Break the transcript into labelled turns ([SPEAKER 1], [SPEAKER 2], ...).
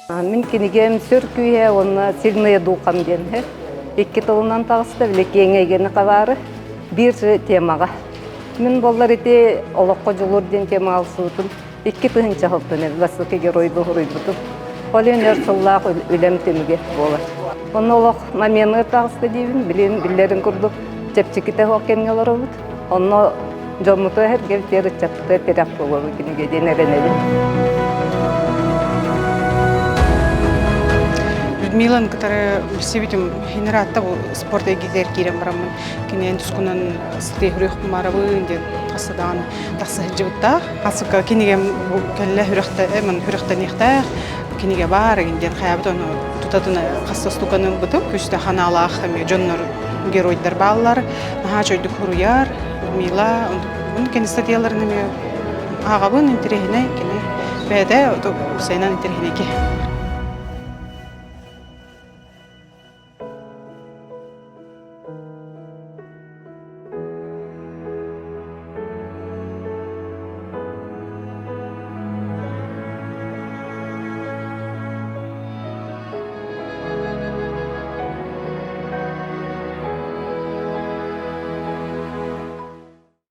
[SPEAKER 1] Мен кенегем сөркүйе, оны сильные духам денге. Икки тылынан тағысты білек еңегені қабары бір темаға. Мен болар ете олыққа жылыр ден тема алсуытын. Икки тыхын чахылтын, басықы геройды ғұрыйбытын. Ол өнер сыллақ өлем теміге болар. Оны олық мамені тағысты дейбін, білерін күрді чепчекіте хоқемгелер олыд. Оны жомуты әргел тері чапты перек болуы кенеге денеренелі.
[SPEAKER 2] Людмилан, которая все видим генератор спорта и гидер кирем браман, кинен тускунан стехрих маравы, инде хасадан тасахджута, хасука кинегем келле хурахта, эман хурахта нехта, кинеге бар, инде хаябтон тутатуна хасастуканын буту, күште ханалах, эми жоннор геройдар баллар, нахачойду хуруяр, Людмила, он кинестатияларны ме агабын интерехине, кине беде, то сейнан интерехинеке.